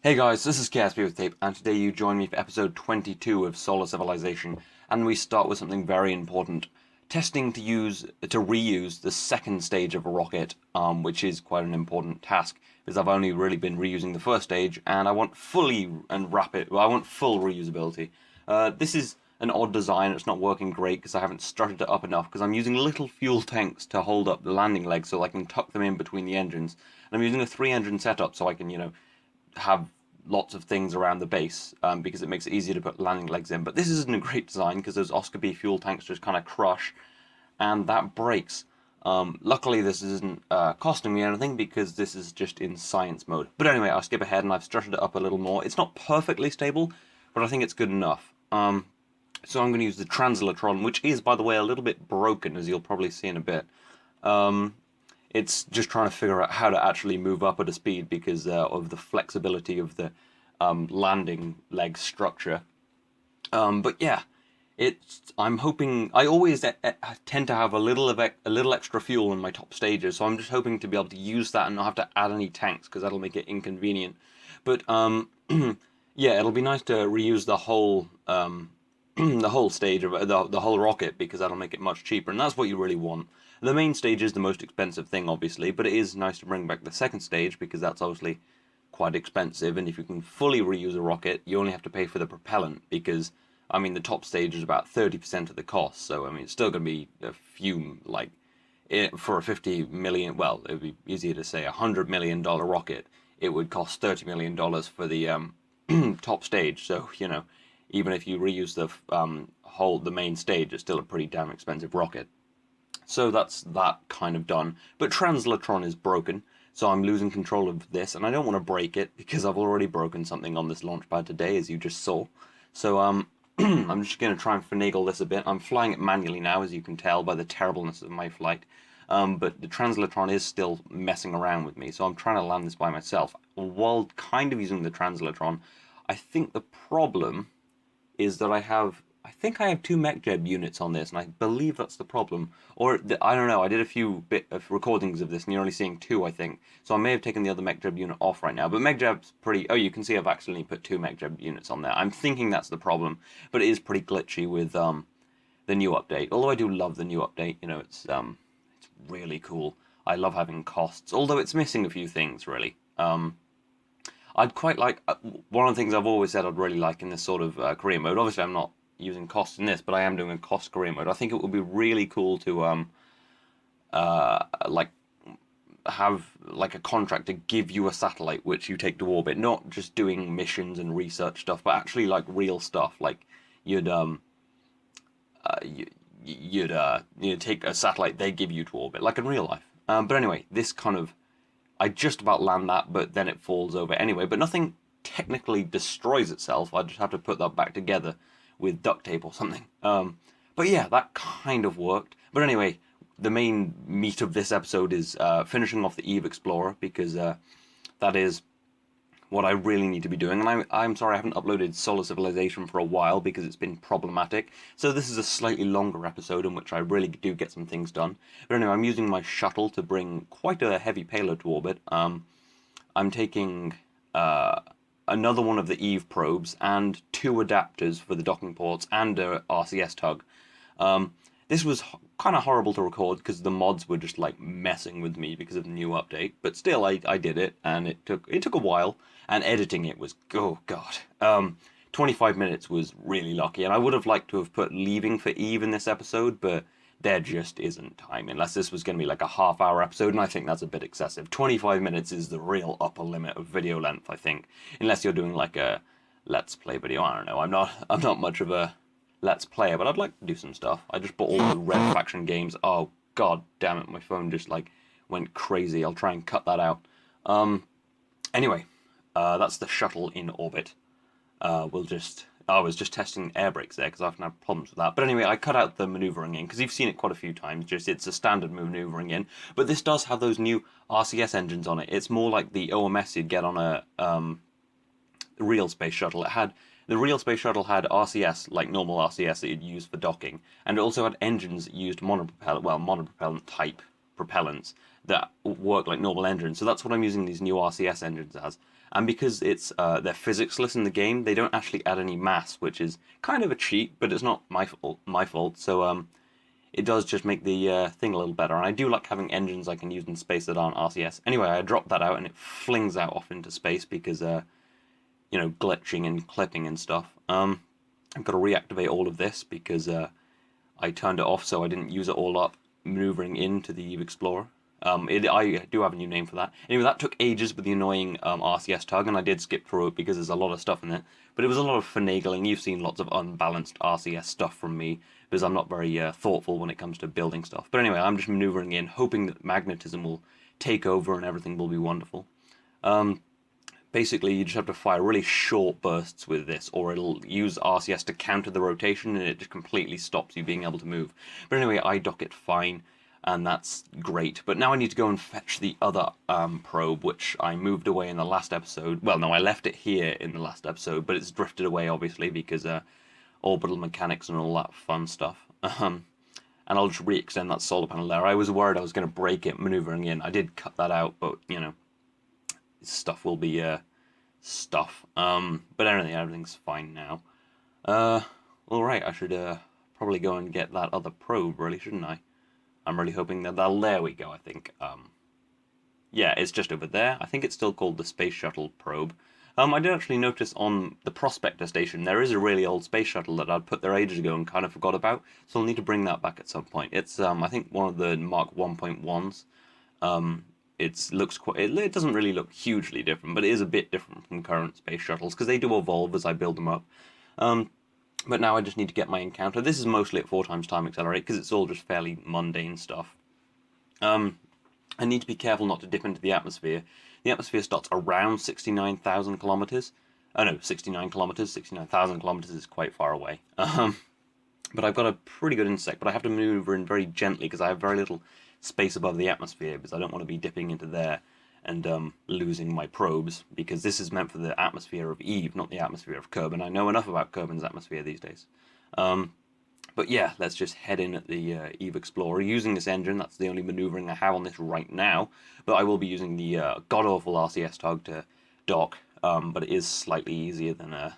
Hey guys, this is KSP with Tape, and today you join me for episode 22 of Solar Civilization, and we start with something very important. Testing to reuse the second stage of a rocket, which is quite an important task, because I've only really been reusing the first stage, and I want full reusability. This is an odd design, it's not working great because I haven't strutted it up enough, because I'm using little fuel tanks to hold up the landing legs so I can tuck them in between the engines. And I'm using a 3-engine setup so I can, have lots of things around the base because it makes it easier to put landing legs in. But this isn't a great design because those Oscar B fuel tanks just kind of crush and that breaks. Luckily, this isn't costing me anything because this is just in science mode. But anyway, I'll skip ahead and I've strutted it up a little more. It's not perfectly stable, but I think it's good enough. So I'm going to use the Translatron, which is, by the way, a little bit broken, as you'll probably see in a bit. It's just trying to figure out how to actually move up at a speed because of the flexibility of the landing leg structure. But yeah, I'm hoping. I always tend to have a little extra fuel in my top stages, so I'm just hoping to be able to use that and not have to add any tanks because that'll make it inconvenient. But yeah, it'll be nice to reuse the whole the whole stage of the whole rocket because that'll make it much cheaper, and that's what you really want. The main stage is the most expensive thing, obviously, but it is nice to bring back the second stage because that's obviously quite expensive, and if you can fully reuse a rocket, you only have to pay for the propellant because, I mean, the top stage is about 30% of the cost, so, I mean, it's still going to be a few, like, for a 50 million, well, it would be easier to say $100 million rocket, it would cost $30 million for the top stage, so, even if you reuse the main stage, it's still a pretty damn expensive rocket. So that's that kind of done. But Translatron is broken, so I'm losing control of this, and I don't want to break it because I've already broken something on this launch pad today, as you just saw. So I'm just going to try and finagle this a bit. I'm flying it manually now, as you can tell by the terribleness of my flight. But the Translatron is still messing around with me, so I'm trying to land this by myself. While kind of using the Translatron, I think the problem is that I think I have two MechJeb units on this, and I believe that's the problem. Or, I don't know, I did a few bit of recordings of this, and you're only seeing two, I think. So I may have taken the other MechJeb unit off right now. But MechJeb's pretty... Oh, you can see I've accidentally put two MechJeb units on there. I'm thinking that's the problem, but it is pretty glitchy with the new update. Although I do love the new update, it's really cool. I love having costs, although it's missing a few things, really. I'd quite like... one of the things I've always said I'd really like in this sort of career mode, obviously I'm not using cost in this, but I am doing a cost career mode. I think it would be really cool to like have like a contract to give you a satellite which you take to orbit, not just doing missions and research stuff, but actually like real stuff. Like you'd you, you'd take a satellite they give you to orbit, like in real life. But anyway, this kind of I just about land that, but then it falls over anyway. But nothing technically destroys itself. I just have to put that back together with duct tape or something. But yeah, that kind of worked. But anyway, the main meat of this episode is finishing off the Eve Explorer because that is what I really need to be doing. And I'm sorry I haven't uploaded Solar Civilization for a while because it's been problematic. So this is a slightly longer episode in which I really do get some things done. But anyway, I'm using my shuttle to bring quite a heavy payload to orbit. I'm taking another one of the Eve probes and two adapters for the docking ports and a RCS tug. This was kind of horrible to record because the mods were just like messing with me because of the new update. But still, I did it, and it took a while. And editing it was, oh god, 25 minutes was really lucky. And I would have liked to have put leaving for Eve in this episode, but there just isn't time, unless this was going to be like a half-hour episode, and I think that's a bit excessive. 25 minutes is the real upper limit of video length, I think, unless you're doing like a Let's Play video. I don't know. I'm not much of a Let's Player, but I'd like to do some stuff. I just bought all the Red Faction games. Oh god damn it, my phone just like went crazy. I'll try and cut that out. Anyway, that's the shuttle in orbit. I was just testing air brakes there because I've had problems with that. But anyway, I cut out the maneuvering in because you've seen it quite a few times. Just it's a standard maneuvering in, but this does have those new RCS engines on it. It's more like the OMS you'd get on a real space shuttle. The real space shuttle had RCS, like normal RCS that you'd use for docking, and it also had engines that used monopropellant type propellants that work like normal engines. So that's what I'm using these new RCS engines as. And because it's they're physicsless in the game, they don't actually add any mass, which is kind of a cheat, but it's not my fault. So it does just make the thing a little better. And I do like having engines I can use in space that aren't RCS. Anyway, I dropped that out and it flings out off into space because glitching and clipping and stuff. I've got to reactivate all of this because I turned it off so I didn't use it all up maneuvering into the Eve Explorer. I do have a new name for that. Anyway, that took ages with the annoying RCS tug, and I did skip through it because there's a lot of stuff in it. But it was a lot of finagling. You've seen lots of unbalanced RCS stuff from me because I'm not very thoughtful when it comes to building stuff. But anyway, I'm just maneuvering in, hoping that magnetism will take over and everything will be wonderful. Basically, you just have to fire really short bursts with this, or it'll use RCS to counter the rotation, and it just completely stops you being able to move. But anyway, I dock it fine, and that's great. But now I need to go and fetch the other probe, which I moved away in the last episode. Well, no, I left it here in the last episode, but it's drifted away, obviously, because orbital mechanics and all that fun stuff. And I'll just re-extend that solar panel there. I was worried I was going to break it maneuvering in. I did cut that out, but, stuff will be stuff. But everything's fine now. Alright, I should probably go and get that other probe, really, shouldn't I? I'm really hoping that there we go, I think. Yeah, it's just over there. I think it's still called the Space Shuttle probe. I did actually notice on the Prospector station there is a really old space shuttle that I'd put there ages ago and kind of forgot about, so I'll need to bring that back at some point. It's I think one of the Mark 1.1s. It doesn't really look hugely different, but it is a bit different from current space shuttles because they do evolve as I build them up. But now I just need to get my encounter. This is mostly at 4 times time accelerate because it's all just fairly mundane stuff. I need to be careful not to dip into the atmosphere. The atmosphere starts around 69,000 kilometers. Oh no, 69 kilometers. 69,000 kilometers is quite far away. But I've got a pretty good insect, but I have to maneuver in very gently because I have very little space above the atmosphere because I don't want to be dipping into there and losing my probes, because this is meant for the atmosphere of Eve, not the atmosphere of Kerbal, and I know enough about Kerbin's atmosphere these days. But yeah, let's just head in at the Eve Explorer using this engine. That's the only maneuvering I have on this right now, but I will be using the god-awful RCS tug to dock, but it is slightly easier than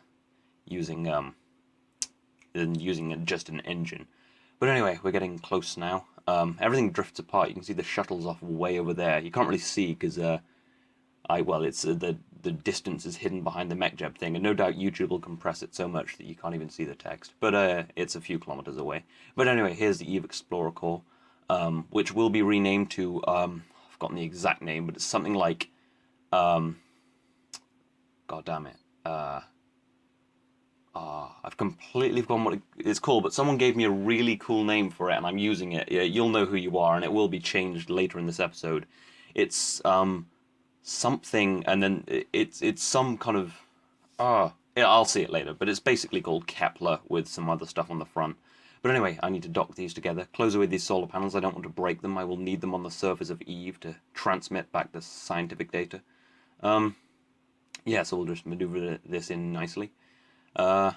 using just an engine. But anyway, we're getting close now. Everything drifts apart. You can see the shuttle's off way over there. You can't really see because it's the distance is hidden behind the MechJeb thing, and no doubt YouTube will compress it so much that you can't even see the text. But it's a few kilometers away. But anyway, here's the Eve Explorer core, which will be renamed to I've forgotten the exact name, but it's something like God damn it. I've completely forgotten what it's called, but someone gave me a really cool name for it, and I'm using it. You'll know who you are, and it will be changed later in this episode. It's something, and then it's some kind of yeah, I'll see it later. But it's basically called Kepler with some other stuff on the front. But anyway, I need to dock these together, close away these solar panels. I don't want to break them. I will need them on the surface of Eve to transmit back the scientific data. Yeah, so we'll just maneuver this in nicely. Yeah,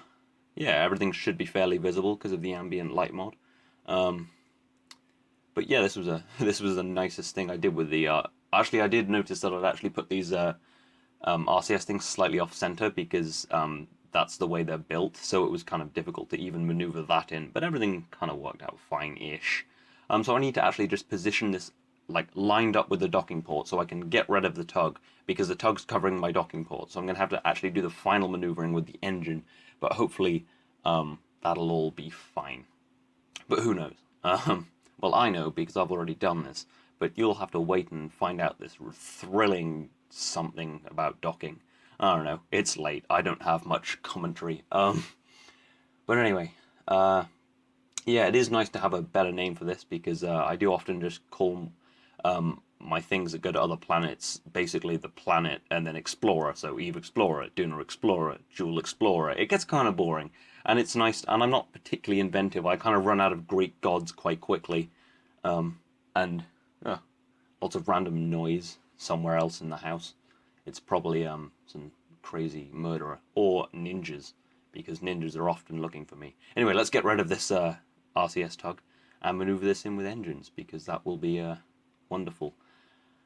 everything should be fairly visible because of the ambient light mod. But yeah, this was the nicest thing I did with the. Actually, I did notice that I'd actually put these RCS things slightly off center because that's the way they're built. So it was kind of difficult to even maneuver that in. But everything kind of worked out fine-ish. So I need to actually just position this like lined up with the docking port so I can get rid of the tug, because the tug's covering my docking port. So I'm going to have to actually do the final maneuvering with the engine, but hopefully that'll all be fine. But who knows? Well, I know because I've already done this, but you'll have to wait and find out this thrilling something about docking. I don't know. It's late. I don't have much commentary. But anyway, yeah, it is nice to have a better name for this because I do often just call my things that go to other planets basically the planet and then Explorer. So Eve Explorer, Duna Explorer, Joule Explorer. It gets kind of boring, and it's nice. And I'm not particularly inventive. I kind of run out of Greek gods quite quickly, and lots of random noise somewhere else in the house. It's probably some crazy murderer or ninjas, because ninjas are often looking for me. Anyway, let's get rid of this RCS tug and maneuver this in with engines, because that will be wonderful.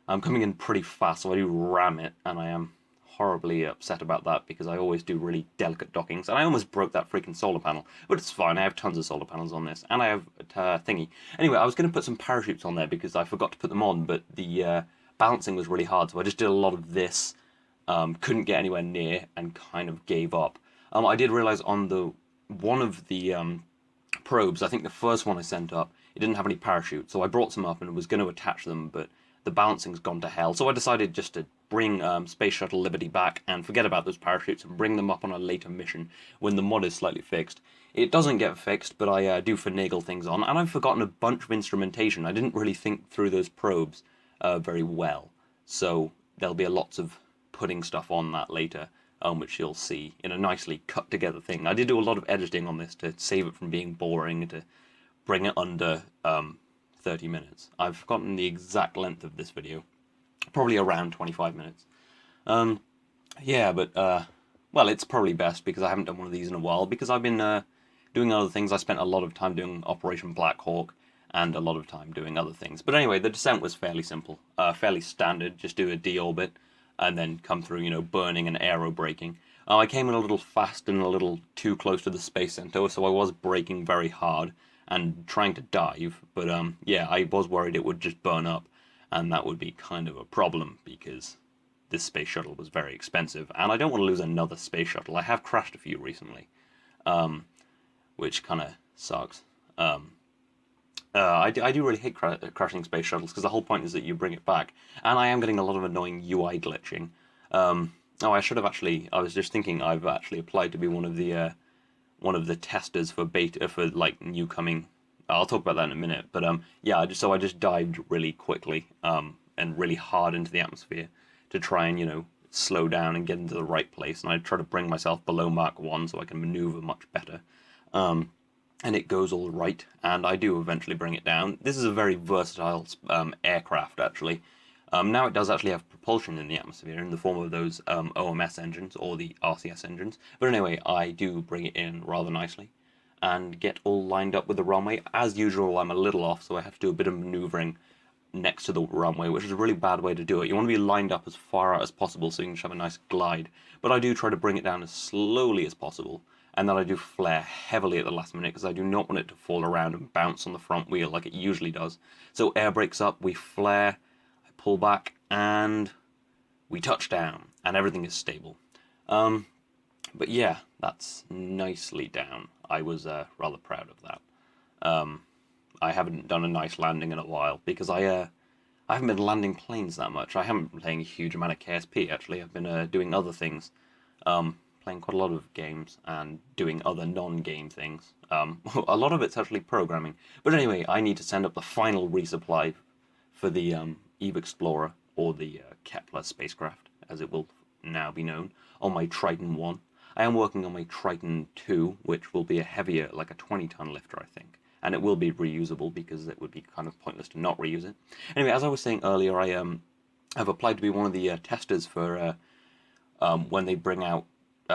I'm coming in pretty fast, so I do ram it, and I am horribly upset about that because I always do really delicate dockings, and I almost broke that freaking solar panel, but it's fine. I have tons of solar panels on this, and I have a thingy. Anyway, I was going to put some parachutes on there because I forgot to put them on, but the balancing was really hard, so I just did a lot of this, couldn't get anywhere near, and kind of gave up. I did realize on the one of the probes, I think the first one I sent up, it didn't have any parachute, so I brought some up and was going to attach them, but the balancing's gone to hell. So I decided just to bring Space Shuttle Liberty back and forget about those parachutes and bring them up on a later mission when the mod is slightly fixed. It doesn't get fixed, but I do finagle things on, and I've forgotten a bunch of instrumentation. I didn't really think through those probes very well, so there'll be lots of putting stuff on that later, which you'll see in a nicely cut together thing. I did do a lot of editing on this to save it from being boring, to bring it under 30 minutes. I've forgotten the exact length of this video. Probably around 25 minutes. Yeah, but, well, it's probably best because I haven't done one of these in a while, because I've been doing other things. I spent a lot of time doing Operation Black Hawk, and a lot of time doing other things. But anyway, the descent was fairly simple, fairly standard. Just do a deorbit, and then come through, you know, burning and aero braking. I came in a little fast and a little too close to the Space Center, so I was braking very hard and trying to dive, but yeah, I was worried it would just burn up, and that would be kind of a problem because this space shuttle was very expensive, and I don't want to lose another space shuttle. I have crashed a few recently, which kind of sucks. I do really hate crashing space shuttles, because the whole point is that you bring it back, and I am getting a lot of annoying UI glitching. Oh, I should have actually, I was just thinking I've actually applied to be one of the testers for beta, for like new coming. I'll talk about that in a minute, but yeah, I just dived really quickly and really hard into the atmosphere to try and, you know, slow down and get into the right place, and I try to bring myself below Mach 1 so I can maneuver much better. And it goes all right, and I do eventually bring it down. This is a very versatile aircraft, actually. Now it does actually have propulsion in the atmosphere in the form of those OMS engines, or the RCS engines. But anyway, I do bring it in rather nicely and get all lined up with the runway. As usual, I'm a little off, so I have to do a bit of maneuvering next to the runway, which is a really bad way to do it. You want to be lined up as far out as possible so you can have a nice glide. But I do try to bring it down as slowly as possible, and then I do flare heavily at the last minute because I do not want it to fall around and bounce on the front wheel like it usually does. So air brakes up, we flare, pull back, and we touch down, and everything is stable. But yeah, that's nicely down. I was rather proud of that. I haven't done a nice landing in a while because I haven't been landing planes that much. I haven't been playing a huge amount of KSP, actually. I've been doing other things, playing quite a lot of games and doing other non-game things. A lot of it's actually programming. But anyway, I need to send up the final resupply for the Eve Explorer, or the Kepler spacecraft, as it will now be known, on my Triton 1. I am working on my Triton 2, which will be a heavier, like a 20-ton lifter, I think. And it will be reusable, because it would be kind of pointless to not reuse it. Anyway, as I was saying earlier, I have applied to be one of the testers for when they bring out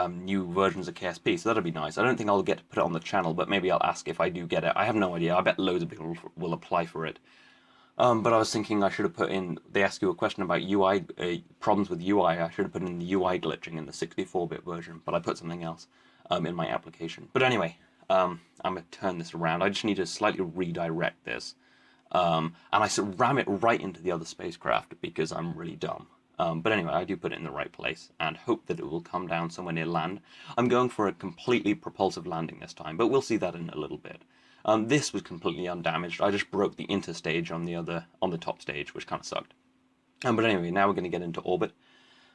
new versions of KSP, so that'll be nice. I don't think I'll get to put it on the channel, but maybe I'll ask if I do get it. I have no idea. I bet loads of people will apply for it. But I was thinking I should have put in, they ask you a question about UI, problems with UI, I should have put in the UI glitching in the 64-bit version, but I put something else in my application. But anyway, I'm going to turn this around. I just need to slightly redirect this. And I ram it right into the other spacecraft because I'm really dumb. But anyway, I do put it in the right place and hope that it will come down somewhere near land. I'm going for a completely propulsive landing this time, but we'll see that in a little bit. This was completely undamaged. I just broke the interstage on the top stage, which kind of sucked. But anyway, now we're going to get into orbit.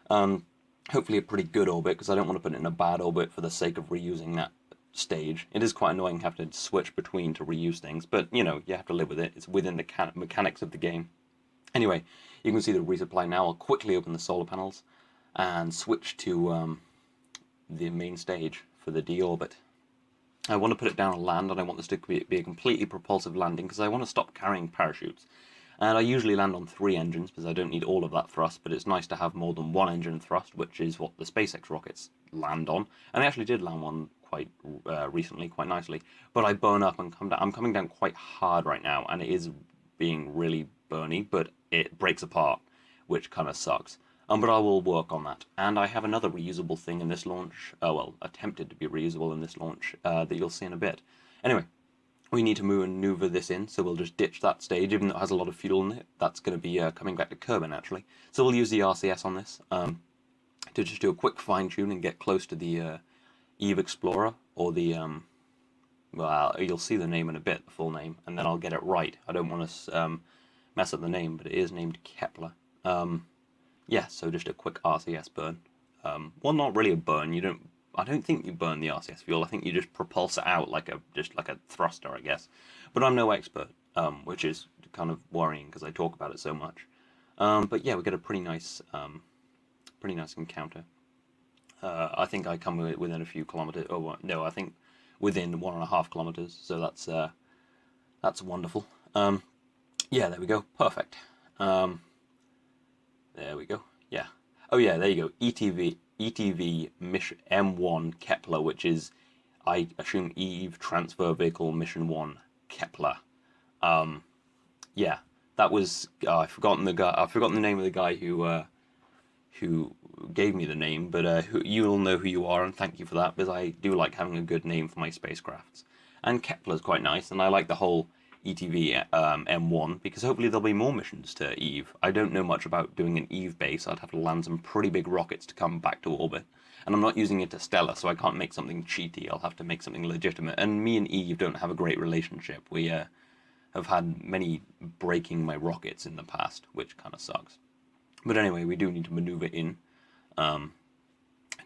Hopefully a pretty good orbit, because I don't want to put it in a bad orbit for the sake of reusing that stage. It is quite annoying having to switch between to reuse things, but, you know, you have to live with it. It's within the mechanics of the game. Anyway, you can see the resupply now. I'll quickly open the solar panels and switch to the main stage for the deorbit. I want to put it down on land, and I want this to be a completely propulsive landing because I want to stop carrying parachutes. And I usually land on 3 engines because I don't need all of that thrust, but it's nice to have more than 1 engine thrust, which is what the SpaceX rockets land on. And I actually did land one quite recently, quite nicely. But I burn up and come down. I'm coming down quite hard right now, and it is being really burny, but it breaks apart, which kind of sucks. But I will work on that. And I have another reusable thing in this launch, well, attempted to be reusable in this launch, that you'll see in a bit. Anyway, we need to maneuver this in, so we'll just ditch that stage, even though it has a lot of fuel in it. That's going to be coming back to Kerbal, actually. So we'll use the RCS on this to just do a quick fine-tune and get close to the Eve Explorer, or the, well, you'll see the name in a bit, the full name, and then I'll get it right. I don't want to mess up the name, but it is named Kepler. Yeah, so just a quick RCS burn. Well, not really a burn. I don't think you burn the RCS fuel. I think you just propulse it out like a thruster, I guess. But I'm no expert, which is kind of worrying because I talk about it so much. But yeah, we get a pretty nice encounter. I think I come within a few kilometers. Oh no, I think within 1.5 kilometers. So that's wonderful. Yeah, there we go. Perfect. There we go. Yeah. Oh yeah, there you go. ETV Mission M1 Kepler, which is, I assume, Eve Transfer Vehicle Mission 1 Kepler. Yeah, that was I've forgotten the name of the guy who gave me the name, but you'll know who you are, and thank you for that, because I do like having a good name for my spacecrafts. And Kepler's quite nice, and I like the whole ETV M1, because hopefully there'll be more missions to Eve. I don't know much about doing an Eve base. I'd have to land some pretty big rockets to come back to orbit. And I'm not using Interstellar, so I can't make something cheaty. I'll have to make something legitimate. And me and Eve don't have a great relationship. We have had many breaking my rockets in the past, which kind of sucks. But anyway, we do need to maneuver in.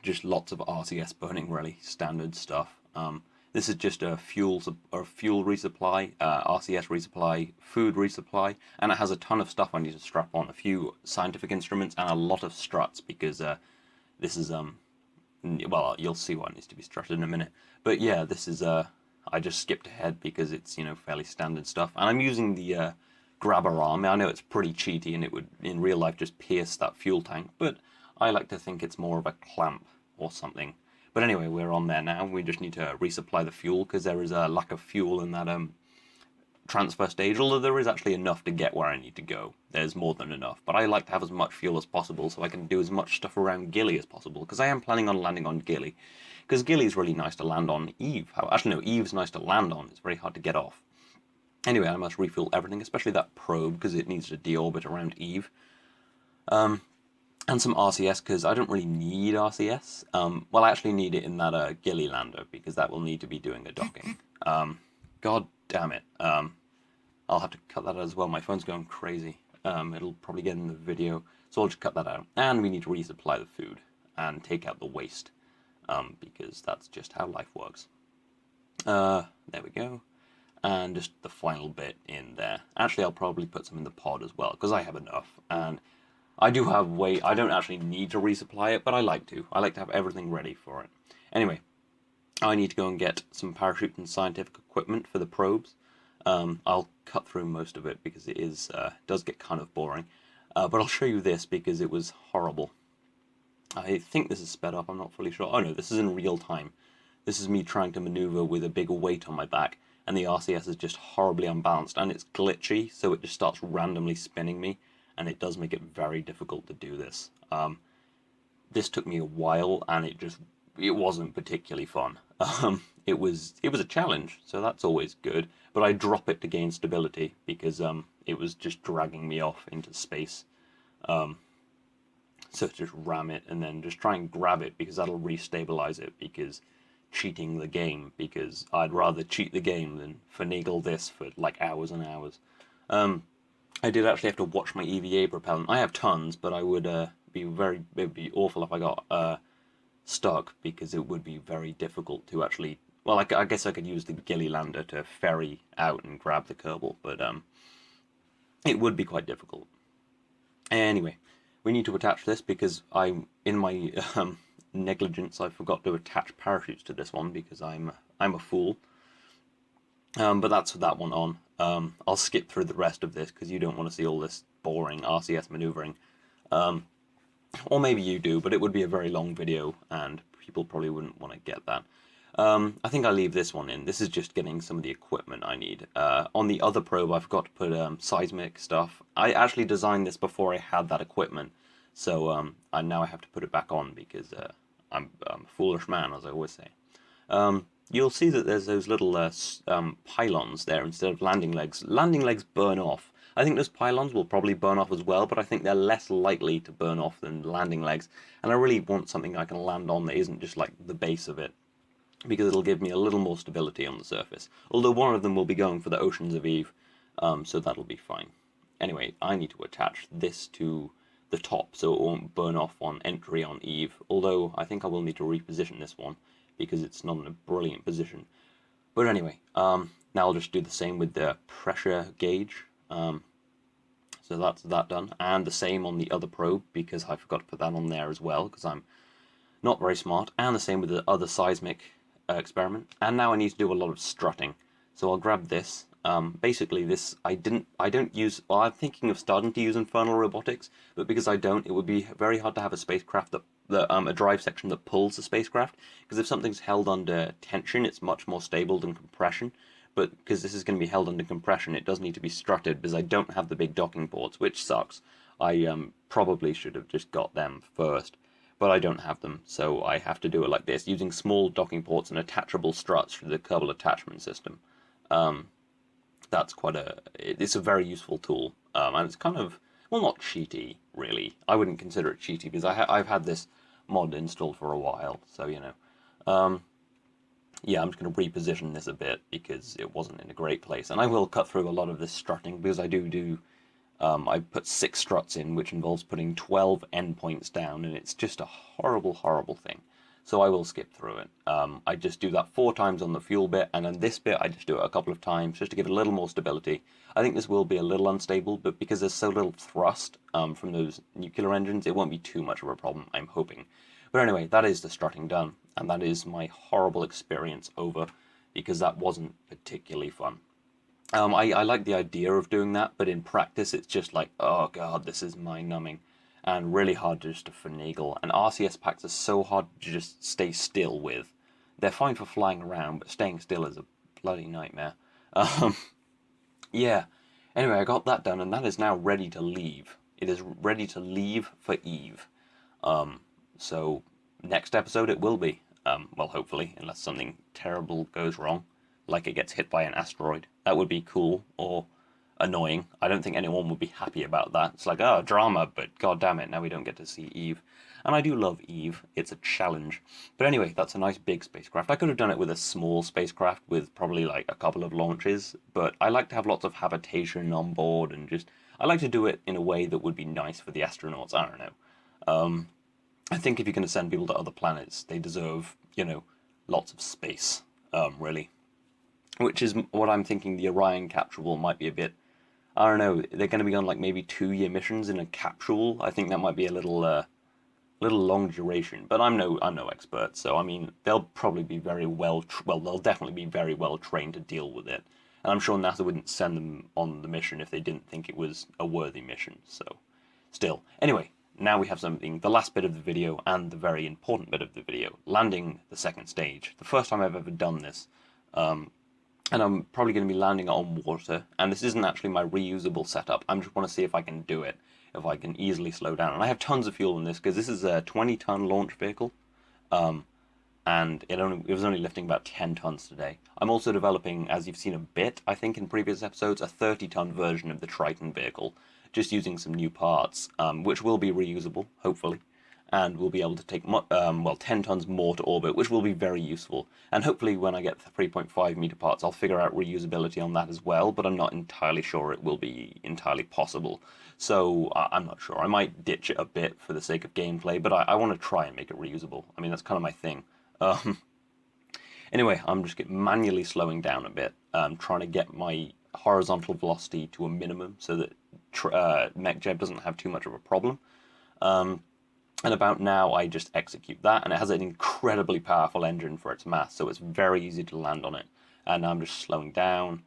Just lots of RCS burning, really. Standard stuff. This is just a fuel resupply, RCS resupply, food resupply, and it has a ton of stuff I need to strap on. A few scientific instruments and a lot of struts, because this is, well, you'll see what needs to be strutted in a minute. But yeah, this is, I just skipped ahead because it's, fairly standard stuff. And I'm using the grabber arm. I know it's pretty cheaty and it would, in real life, just pierce that fuel tank, but I like to think it's more of a clamp or something. But anyway, we're on there now. We just need to resupply the fuel because there is a lack of fuel in that transfer stage, although there is actually enough to get where I need to go. There's more than enough, but I like to have as much fuel as possible so I can do as much stuff around Gilly as possible, because I am planning on landing on Gilly, because Gilly is really nice to land on. Actually no, Eve's nice to land on. It's very hard to get off. Anyway, I must refuel everything, especially that probe, because it needs to deorbit around Eve. And some RCS, because I don't really need RCS. Well, I actually need it in that Gilly lander, because that will need to be doing a docking. God damn it. I'll have to cut that out as well. My phone's going crazy. It'll probably get in the video, so I'll just cut that out. And we need to resupply the food and take out the waste, because that's just how life works. There we go. And just the final bit in there. Actually, I'll probably put some in the pod as well, because I have enough. And I do have I don't actually need to resupply it, but I like to. I like to have everything ready for it. Anyway, I need to go and get some parachute and scientific equipment for the probes. I'll cut through most of it because it does get kind of boring. But I'll show you this because it was horrible. I think this is sped up, I'm not fully sure. Oh no, this is in real time. This is me trying to maneuver with a big weight on my back, and the RCS is just horribly unbalanced, and it's glitchy, so it just starts randomly spinning me. And it does make it very difficult to do this. This took me a while, and it wasn't particularly fun. It was a challenge, so that's always good. But I drop it to gain stability because it was just dragging me off into space. So just ram it and then just try and grab it because that'll restabilize it. Because cheating the game, because I'd rather cheat the game than finagle this for like hours and hours. I did actually have to watch my EVA propellant. I have tons, but I would it would be awful if I got stuck, because it would be very difficult to actually. Well, I guess I could use the Gilly lander to ferry out and grab the Kerbal, but it would be quite difficult. Anyway, we need to attach this because in my negligence, I forgot to attach parachutes to this one because I'm a fool. But that's that one on. I'll skip through the rest of this because you don't want to see all this boring RCS maneuvering. Or maybe you do, but it would be a very long video and people probably wouldn't want to get that. I think I'll leave this one in. This is just getting some of the equipment I need. On the other probe, I forgot to put seismic stuff. I actually designed this before I had that equipment. So now I have to put it back on because I'm a foolish man, as I always say. You'll see that there's those little pylons there instead of landing legs. Landing legs burn off. I think those pylons will probably burn off as well, but I think they're less likely to burn off than landing legs. And I really want something I can land on that isn't just like the base of it, because it'll give me a little more stability on the surface. Although one of them will be going for the Oceans of Eve, so that'll be fine. Anyway, I need to attach this to the top so it won't burn off on entry on Eve, although I think I will need to reposition this one because it's not in a brilliant position. But anyway, now I'll just do the same with the pressure gauge. So that's that done, and the same on the other probe because I forgot to put that on there as well because I'm not very smart, and the same with the other seismic experiment. And now I need to do a lot of strutting. So I'll grab this. Basically, this I don't use. Well, I'm thinking of starting to use infernal robotics, but because I don't, it would be very hard to have a spacecraft that a drive section that pulls the spacecraft. Because if something's held under tension, it's much more stable than compression. But because this is going to be held under compression, it does need to be strutted because I don't have the big docking ports, which sucks. I probably should have just got them first, but I don't have them, so I have to do it like this, using small docking ports and attachable struts through the Kerbal attachment system. That's it's a very useful tool, and it's kind of, well, not cheaty, really. I wouldn't consider it cheaty, because I've had this mod installed for a while, so, you know. Yeah, I'm just going to reposition this a bit, because it wasn't in a great place, and I will cut through a lot of this strutting, because I put 6 struts in, which involves putting 12 endpoints down, and it's just a horrible, horrible thing. So I will skip through it. I just do that 4 times on the fuel bit, and on this bit I just do it a couple of times, just to give it a little more stability. I think this will be a little unstable, but because there's so little thrust from those nuclear engines, it won't be too much of a problem, I'm hoping. But anyway, that is the strutting done, and that is my horrible experience over, because that wasn't particularly fun. I like the idea of doing that, but in practice it's just like, oh god, this is mind-numbing, and really hard just to finagle. And RCS packs are so hard to just stay still with. They're fine for flying around, but staying still is a bloody nightmare. Yeah, anyway, I got that done, and that is now ready to leave. It is ready to leave for Eve. So next episode it will be. Well, hopefully, unless something terrible goes wrong, like it gets hit by an asteroid. That would be cool, or annoying. I don't think anyone would be happy about that. It's like, oh, drama, but god damn it, now we don't get to see Eve. And I do love Eve. It's a challenge. But anyway, that's a nice big spacecraft. I could have done it with a small spacecraft with probably like a couple of launches, but I like to have lots of habitation on board, and just, I like to do it in a way that would be nice for the astronauts. I don't know. I think if you're going to send people to other planets, they deserve, you know, lots of space, really. Which is what I'm thinking the Orion capsule might be a bit, I don't know, they're going to be on like maybe 2-year missions in a capsule. I think that might be a little long duration, but I'm no expert, so I mean, they'll probably be very they'll definitely be very well trained to deal with it. And I'm sure NASA wouldn't send them on the mission if they didn't think it was a worthy mission, so still. Anyway, now we have something, the last bit of the video, and the very important bit of the video, landing the second stage. The first time I've ever done this. And I'm probably going to be landing it on water, and this isn't actually my reusable setup. I just want to see if I can do it, if I can easily slow down. And I have tons of fuel in this, because this is a 20-ton launch vehicle, and it was only lifting about 10 tons today. I'm also developing, as you've seen a bit, I think in previous episodes, a 30-ton version of the Triton vehicle, just using some new parts, which will be reusable, hopefully. And we'll be able to take, 10 tons more to orbit, which will be very useful. And hopefully when I get the 3.5 meter parts, I'll figure out reusability on that as well, but I'm not entirely sure it will be entirely possible. So I'm not sure. I might ditch it a bit for the sake of gameplay, but I want to try and make it reusable. I mean, that's kind of my thing. Anyway, I'm just manually slowing down a bit, trying to get my horizontal velocity to a minimum so that MechJeb doesn't have too much of a problem. And about now, I just execute that, and it has an incredibly powerful engine for its mass, so it's very easy to land on it. And I'm just slowing down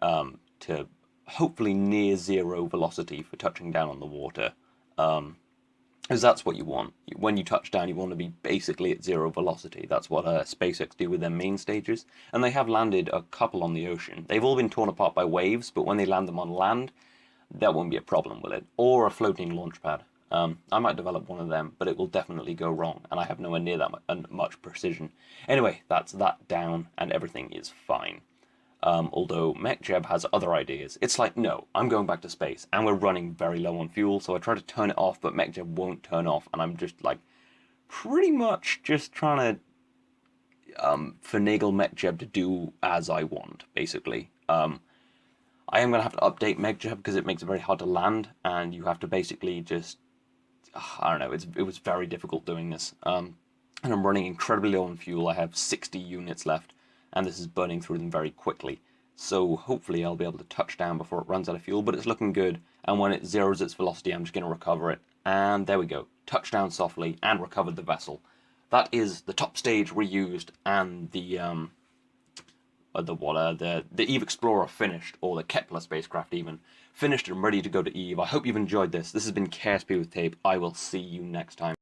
to hopefully near 0 velocity for touching down on the water. Because that's what you want. When you touch down, you want to be basically at 0 velocity. That's what SpaceX do with their main stages. And they have landed a couple on the ocean. They've all been torn apart by waves, but when they land them on land, that won't be a problem, will it? Or a floating launch pad. I might develop one of them, but it will definitely go wrong, and I have nowhere near that much precision. Anyway, that's that down, and everything is fine. Although MechJeb has other ideas. It's like, no, I'm going back to space, and we're running very low on fuel, so I try to turn it off, but MechJeb won't turn off, and I'm just like, pretty much just trying to finagle MechJeb to do as I want, basically. I am going to have to update MechJeb because it makes it very hard to land, and you have to basically just, I don't know, it was very difficult doing this. And I'm running incredibly low on fuel. I have 60 units left, and this is burning through them very quickly. So hopefully I'll be able to touch down before it runs out of fuel, but it's looking good, and when it zeroes its velocity, I'm just going to recover it. And there we go, touchdown softly, and recovered the vessel. That is the top stage reused, and the Eve Explorer finished, or the Kepler spacecraft even, finished and ready to go to Eve. I hope you've enjoyed this. This has been KSP with Tape. I will see you next time.